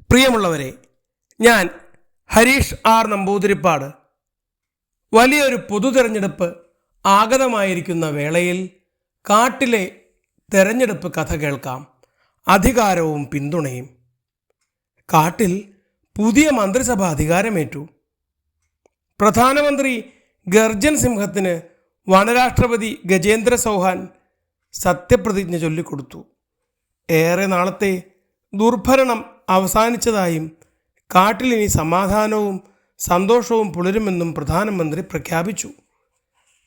പ്രിയമുള്ളവരെ, ഞാൻ ഹരീഷ് ആർ നമ്പൂതിരിപ്പാട്. വലിയൊരു പൊതു തെരഞ്ഞെടുപ്പ് ആഗതമായിരിക്കുന്ന വേളയിൽ കാട്ടിലെ തെരഞ്ഞെടുപ്പ് കഥ കേൾക്കാം. അധികാരവും പിന്തുണയും. കാട്ടിൽ പുതിയ മന്ത്രിസഭ അധികാരമേറ്റു. പ്രധാനമന്ത്രി ഗർജൻ സിംഹത്തിന് വനരാഷ്ട്രപതി ഗജേന്ദ്ര ചൗഹാൻ സത്യപ്രതിജ്ഞ ചൊല്ലിക്കൊടുത്തു. ഏറെ നാളത്തെ ദുർഭരണം അവസാനിച്ചതായും കാട്ടിലിനി സമാധാനവും സന്തോഷവും പുലരുമെന്നും പ്രധാനമന്ത്രി പ്രഖ്യാപിച്ചു.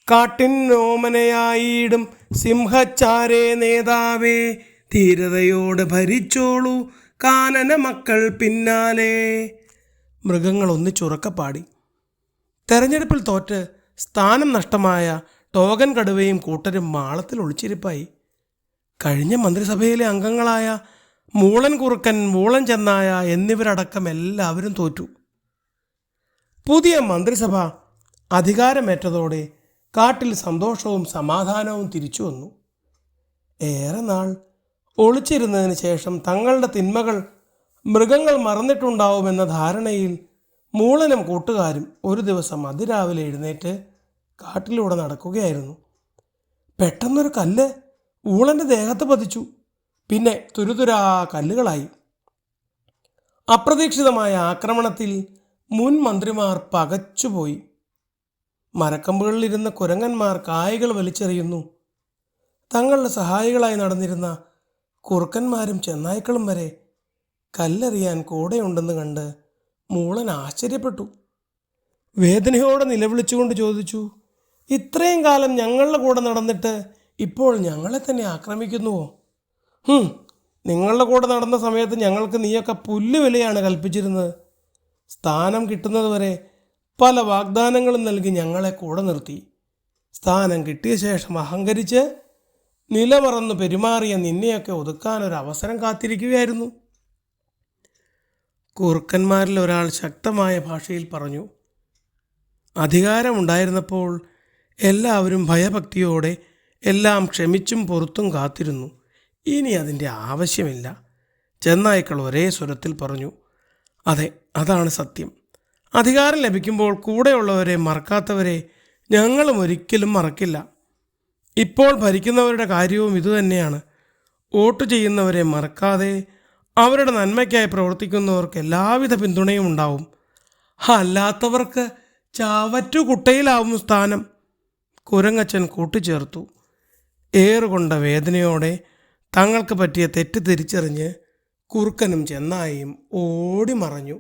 കാട്ടിനോമനയായിടും സിംഹച്ചാരേ നേതാവേ, ധീരതയോടെ ഭരിച്ചോളൂ കാനന മക്കൾ പിന്നാലെ. മൃഗങ്ങൾ ഒന്നിച്ചുറക്കപ്പാടി. തെരഞ്ഞെടുപ്പിൽ തോറ്റ് സ്ഥാനം നഷ്ടമായ ടോഗൻ കടുവയും കൂട്ടരും മാളത്തിൽ ഒളിച്ചിരിപ്പായി. കഴിഞ്ഞ മന്ത്രിസഭയിലെ അംഗങ്ങളായ മൂളൻ കുറുക്കൻ, മൂളൻ ചെന്നായ എന്നിവരടക്കം എല്ലാവരും തോറ്റു. പുതിയ മന്ത്രിസഭ അധികാരമേറ്റതോടെ കാട്ടിൽ സന്തോഷവും സമാധാനവും തിരിച്ചു വന്നു. ഏറെ നാൾ ഒളിച്ചിരുന്നതിന് ശേഷം തങ്ങളുടെ തിന്മകൾ മൃഗങ്ങൾ മറന്നിട്ടുണ്ടാവുമെന്ന ധാരണയിൽ മൂളനും കൂട്ടുകാരും ഒരു ദിവസം അതിരാവിലെ എഴുന്നേറ്റ് കാട്ടിലൂടെ നടക്കുകയായിരുന്നു. പെട്ടെന്നൊരു കല്ല് ഊളൻ്റെ ദേഹത്ത് പതിച്ചു. പിന്നെ തുരുതുരാ കല്ലുകളായി. അപ്രതീക്ഷിതമായ ആക്രമണത്തിൽ മുൻ മന്ത്രിമാർ പകച്ചുപോയി. മരക്കമ്പുകളിലിരുന്ന കുരങ്ങന്മാർ കായകൾ വലിച്ചെറിയുന്നു. തങ്ങളുടെ സഹായികളായി നടന്നിരുന്ന കുറുക്കന്മാരും ചെന്നായ്ക്കളും വരെ കല്ലെറിയാൻ കൂടെയുണ്ടെന്ന് കണ്ട് മൂളൻ ആശ്ചര്യപ്പെട്ടു. വേദനയോടെ നിലവിളിച്ചുകൊണ്ട് ചോദിച്ചു, ഇത്രയും കാലം ഞങ്ങളുടെ കൂടെ നടന്നിട്ട് ഇപ്പോൾ ഞങ്ങളെ തന്നെ ആക്രമിക്കുന്നുവോ? നിങ്ങളുടെ കൂടെ നടന്ന സമയത്ത് ഞങ്ങൾക്ക് നീയൊക്കെ പുല്ലുവിലയാണ് കൽപ്പിച്ചിരുന്നത്. സ്ഥാനം കിട്ടുന്നതുവരെ പല വാഗ്ദാനങ്ങളും നൽകി ഞങ്ങളെ കൂടെ നിർത്തി. സ്ഥാനം കിട്ടിയ ശേഷം അഹങ്കരിച്ച് നിലമറന്നു പെരുമാറിയ നിന്നെയൊക്കെ ഒതുക്കാനൊരവസരം കാത്തിരിക്കുകയായിരുന്നു. കുറുക്കന്മാരിൽ ഒരാൾ ശക്തമായ ഭാഷയിൽ പറഞ്ഞു. അധികാരമുണ്ടായിരുന്നപ്പോൾ എല്ലാവരും ഭയഭക്തിയോടെ എല്ലാം ക്ഷമിച്ചും പൊറുത്തും കാത്തിരുന്നു. ഇനി അതിൻ്റെ ആവശ്യമില്ല. ചെന്നായ്ക്കൾ ഒരേ സ്വരത്തിൽ പറഞ്ഞു. അതെ, അതാണ് സത്യം. അധികാരം ലഭിക്കുമ്പോൾ കൂടെയുള്ളവരെ മറക്കാത്തവരെ ഞങ്ങളും ഒരിക്കലും മറക്കില്ല. ഇപ്പോൾ ഭരിക്കുന്നവരുടെ കാര്യവും ഇതുതന്നെയാണ്. വോട്ട് ചെയ്യുന്നവരെ മറക്കാതെ അവരുടെ നന്മയ്ക്കായി പ്രവർത്തിക്കുന്നവർക്ക് എല്ലാവിധ പിന്തുണയും ഉണ്ടാവും. അല്ലാത്തവർക്ക് ചാവറ്റുകുട്ടയിലാവും സ്ഥാനം. കുരങ്ങച്ചൻ കൂട്ടിച്ചേർത്തു. ഏറുകൊണ്ട വേദനയോടെ തങ്ങൾക്ക് പറ്റിയ തെറ്റ് തിരിച്ചറിഞ്ഞ് കുറുക്കനും ചെന്നായിയും ഓടി മറഞ്ഞു.